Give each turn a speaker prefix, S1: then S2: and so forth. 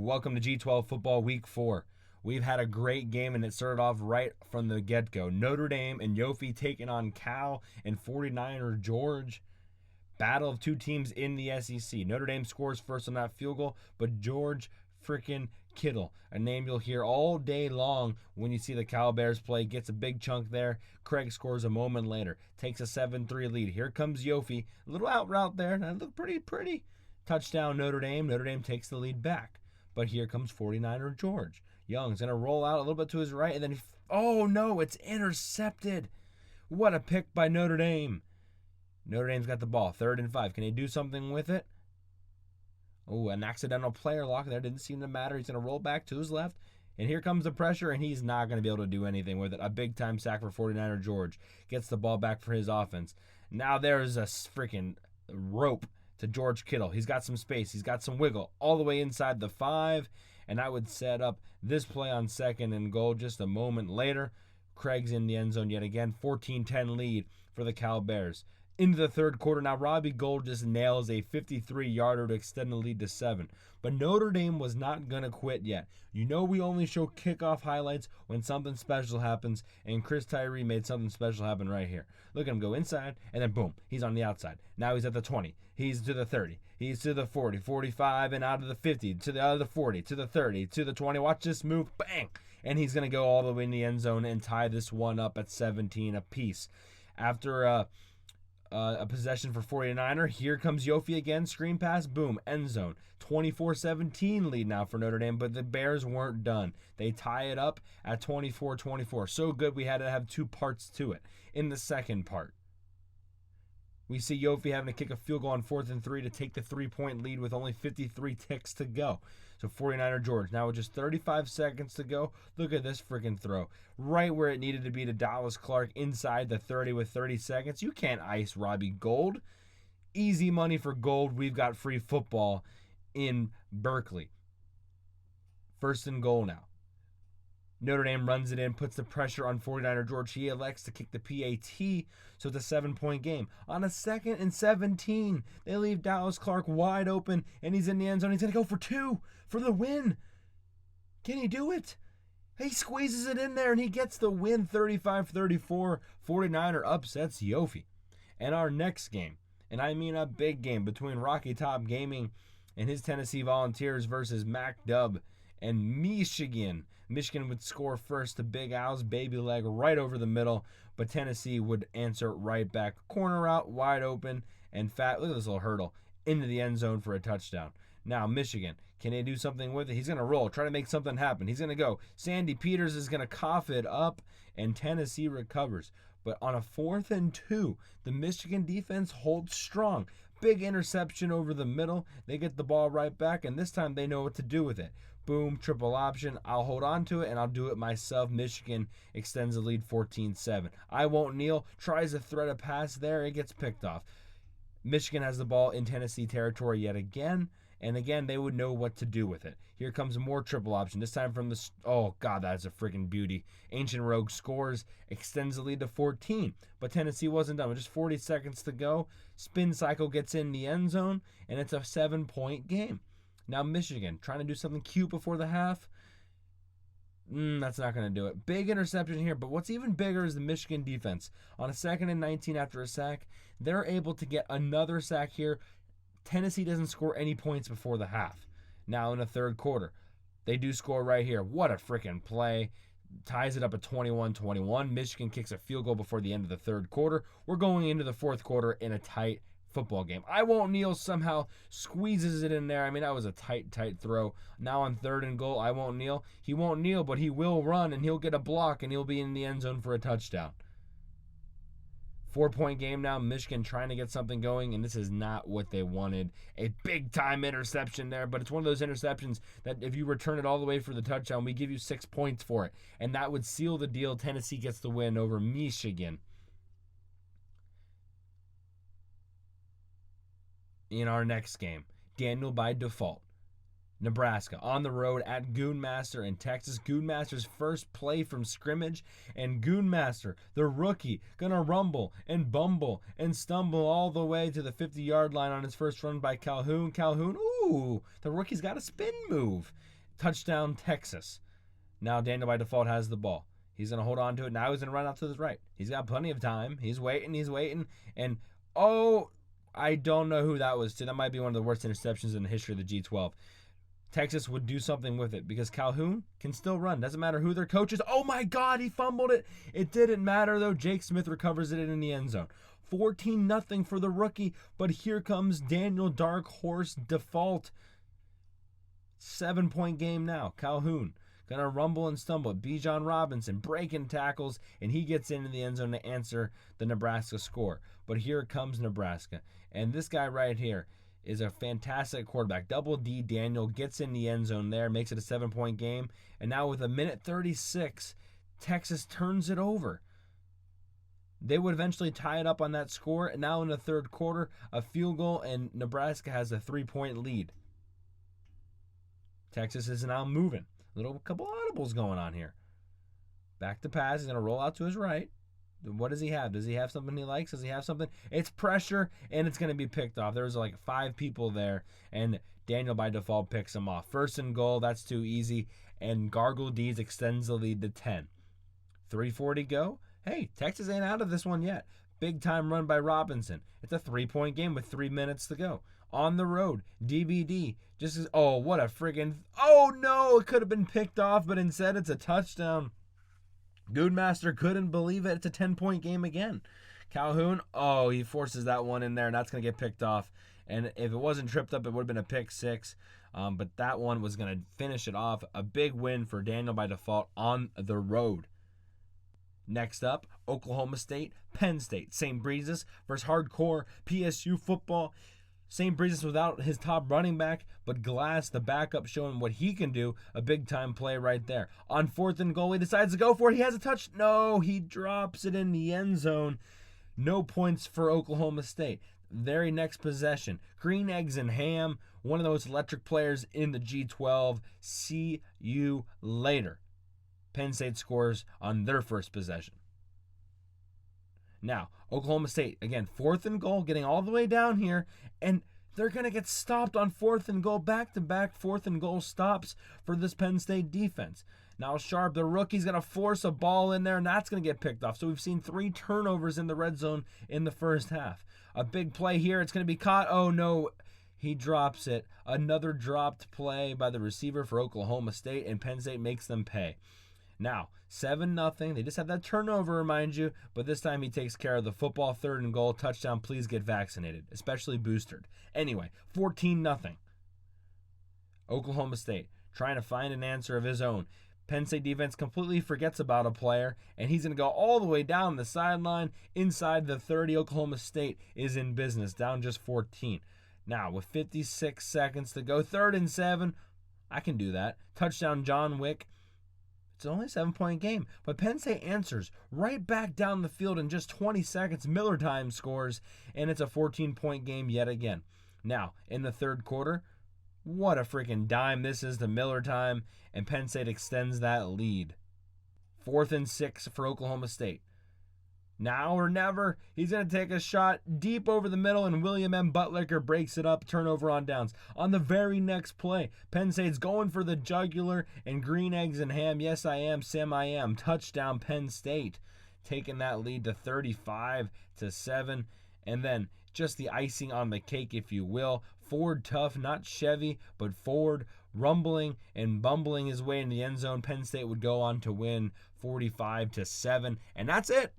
S1: Welcome to G12 Football Week 4. We've had a great game, and it started off right from the get-go. Notre Dame and Yofi taking on Cal and 49er George. Battle of two teams in the SEC. Notre Dame scores first on that field goal, but George freaking Kittle, a name you'll hear all day long when you see the Cal Bears play, gets a big chunk there. Craig scores a moment later, takes a 7-3 lead. Here comes Yofi, a little out route there, and that looked pretty. Touchdown Notre Dame. Notre Dame takes the lead back. But here comes 49er George. Young's going to roll out a little bit to his right, and then, oh no, it's intercepted. What a pick by Notre Dame. Notre Dame's got the ball, 3rd and 5. Can they do something with it? Oh, an accidental player lock there. Didn't seem to matter. He's going to roll back to his left. And here comes the pressure, and he's not going to be able to do anything with it. A big-time sack for 49er George. Gets the ball back for his offense. Now there's a freaking rope to George Kittle. He's got some space. He's got some wiggle all the way inside the 5. And I would set up this play on 2nd and goal just a moment later. Craig's in the end zone yet again. 14-10 lead for the Cal Bears. Into the third quarter now, Robbie Gould just nails a 53-yarder to extend the lead to 7. But Notre Dame was not going to quit yet. You know we only show kickoff highlights when something special happens, and Chris Tyree made something special happen right here. Look at him go inside, and then boom, he's on the outside. Now he's at the 20. He's to the 30. He's to the 40, 45, and out of the 50, to the out of the 40, to the 30, to the 20. Watch this move, bang! And he's going to go all the way in the end zone and tie this one up at 17 apiece. After a possession for 49er. Here comes Yofi again. Screen pass. Boom. End zone. 24-17 lead now for Notre Dame, but the Bears weren't done. They tie it up at 24-24. So good we had to have 2 parts to it. In the second part, we see Yofi having to kick a field goal on 4th and 3 to take the 3-point lead with only 53 ticks to go. So 49er George, now with just 35 seconds to go, look at this freaking throw. Right where it needed to be to Dallas Clark inside the 30 with 30 seconds. You can't ice Robbie Gould. Easy money for Gould. We've got free football in Berkeley. 1st and goal now. Notre Dame runs it in, puts the pressure on 49er George. He elects to kick the PAT, so it's a 7-point game. On a 2nd and 17, they leave Dallas Clark wide open, and he's in the end zone. He's going to go for 2 for the win. Can he do it? He squeezes it in there, and he gets the win, 35-34. 49er upsets Yofi. And our next game, and I mean a big game, between Rocky Top Gaming and his Tennessee Volunteers versus Mac Dub and Michigan. Michigan would score first to Big Al's baby leg right over the middle, but Tennessee would answer right back. Corner out, wide open, and fat. Look at this little hurdle into the end zone for a touchdown. Now, Michigan, can they do something with it? He's going to roll, try to make something happen. He's going to go. Sandy Peters is going to cough it up, and Tennessee recovers. But on a 4th and 2, the Michigan defense holds strong. Big interception over the middle. They get the ball right back, and this time they know what to do with it. Boom, triple option. I'll hold on to it, and I'll do it myself. Michigan extends the lead 14-7. I won't kneel. Tries to thread a pass there. It gets picked off. Michigan has the ball in Tennessee territory yet again, and again, they would know what to do with it. Here comes more triple option. This time from the... Oh, God, that's a freaking beauty. Ancient Rogue scores, extends the lead to 14. But Tennessee wasn't done. With just 40 seconds to go, spin cycle gets in the end zone, and it's a 7-point game. Now Michigan, trying to do something cute before the half. That's not going to do it. Big interception here, but what's even bigger is the Michigan defense. On a 2nd and 19 after a sack, they're able to get another sack here. Tennessee doesn't score any points before the half. Now in the 3rd quarter, they do score right here. What a freaking play. Ties it up at 21-21. Michigan kicks a field goal before the end of the 3rd quarter. We're going into the 4th quarter in a tight football game. I won't kneel somehow squeezes it in there. I mean, that was a tight throw. Now on 3rd and goal, I won't kneel. He won't kneel, but he will run, and he'll get a block, and he'll be in the end zone for a touchdown. 4-point game now. Michigan trying to get something going, and this is not what they wanted. A big-time interception there, but it's one of those interceptions that if you return it all the way for the touchdown, we give you 6 points for it, and that would seal the deal. Tennessee gets the win over Michigan. In our next game, DanielByDefault. Nebraska on the road at Goonmaster in Texas. Goonmaster's first play from scrimmage, and Goonmaster, the rookie, gonna rumble and bumble and stumble all the way to the 50-yard line on his first run by Calhoun. Calhoun, ooh, the rookie's got a spin move. Touchdown, Texas. Now DanielByDefault has the ball. He's gonna hold on to it. Now he's gonna run out to his right. He's got plenty of time. He's waiting, and oh, I don't know who that was to. That might be one of the worst interceptions in the history of the G12. Texas would do something with it because Calhoun can still run. Doesn't matter who their coach is. Oh my God, he fumbled it. It didn't matter though. Jake Smith recovers it in the end zone. 14-0 for the rookie, but here comes Daniel Dark Horse Default. 7-point game now. Calhoun gonna rumble and stumble. Bijan Robinson breaking tackles, and he gets into the end zone to answer the Nebraska score. But here comes Nebraska, and this guy right here is a fantastic quarterback. Double D Daniel gets in the end zone there, makes it a 7-point game. And now with 1:36, Texas turns it over. They would eventually tie it up on that score. And now in the third quarter, a field goal, and Nebraska has a 3-point lead. Texas is now moving. Couple audibles going on here. Back to pass. He's going to roll out to his right. What does he have? Does he have something he likes? Does he have something? It's pressure, and it's going to be picked off. There's like 5 people there, and DanielByDefault picks him off. 1st and goal, that's too easy, and Gargle D's extends the lead to 10. 3:40 go. Hey, Texas ain't out of this one yet. Big time run by Robinson. It's a 3-point game with 3 minutes to go. On the road, DBD just is, oh, what a friggin', oh no, it could have been picked off, but instead it's a touchdown. Goonmaster couldn't believe it. It's a 10-point game again. Calhoun, oh, he forces that one in there, and that's going to get picked off. And if it wasn't tripped up, it would have been a pick 6. But that one was going to finish it off. A big win for DanielByDefault on the road. Next up, Oklahoma State, Penn State. St. Breesus versus Hardcore PSU football. St. Breesus without his top running back, but Glass, the backup, showing what he can do. A big-time play right there. On 4th and goal, he decides to go for it. He has a touch. No, he drops it in the end zone. No points for Oklahoma State. Very next possession. Green Eggs and Ham, one of the most electric players in the G12. See you later. Penn State scores on their first possession. Now, Oklahoma State, again, 4th and goal, getting all the way down here, and they're going to get stopped on 4th and goal. Back-to-back 4th and goal stops for this Penn State defense. Now Sharp, the rookie's going to force a ball in there, and that's going to get picked off. So we've seen 3 turnovers in the red zone in the first half. A big play here. It's going to be caught. Oh, no. He drops it. Another dropped play by the receiver for Oklahoma State, and Penn State makes them pay. Now, 7-0. They just had that turnover, remind you, but this time he takes care of the football. 3rd and goal, touchdown. Please get vaccinated, especially boosted. Anyway, 14-0. Oklahoma State trying to find an answer of his own. Penn State defense completely forgets about a player, and he's going to go all the way down the sideline inside the 30. Oklahoma State is in business, down just 14. Now, with 56 seconds to go, 3rd and 7. I can do that. Touchdown, John Wick. It's only a 7-point game, but Penn State answers right back down the field in just 20 seconds. Miller Time scores, and it's a 14-point game yet again. Now, in the third quarter, what a freaking dime this is to Miller Time, and Penn State extends that lead. 4th and 6 for Oklahoma State. Now or never, he's going to take a shot deep over the middle, and William M. Buttlicker breaks it up, turnover on downs. On the very next play, Penn State's going for the jugular, and Green Eggs and Ham, yes I am, Sam I am, touchdown Penn State, taking that lead to 35-7, and then just the icing on the cake, if you will, Ford Tough, not Chevy, but Ford, rumbling and bumbling his way in the end zone. Penn State would go on to win 45-7, and that's it.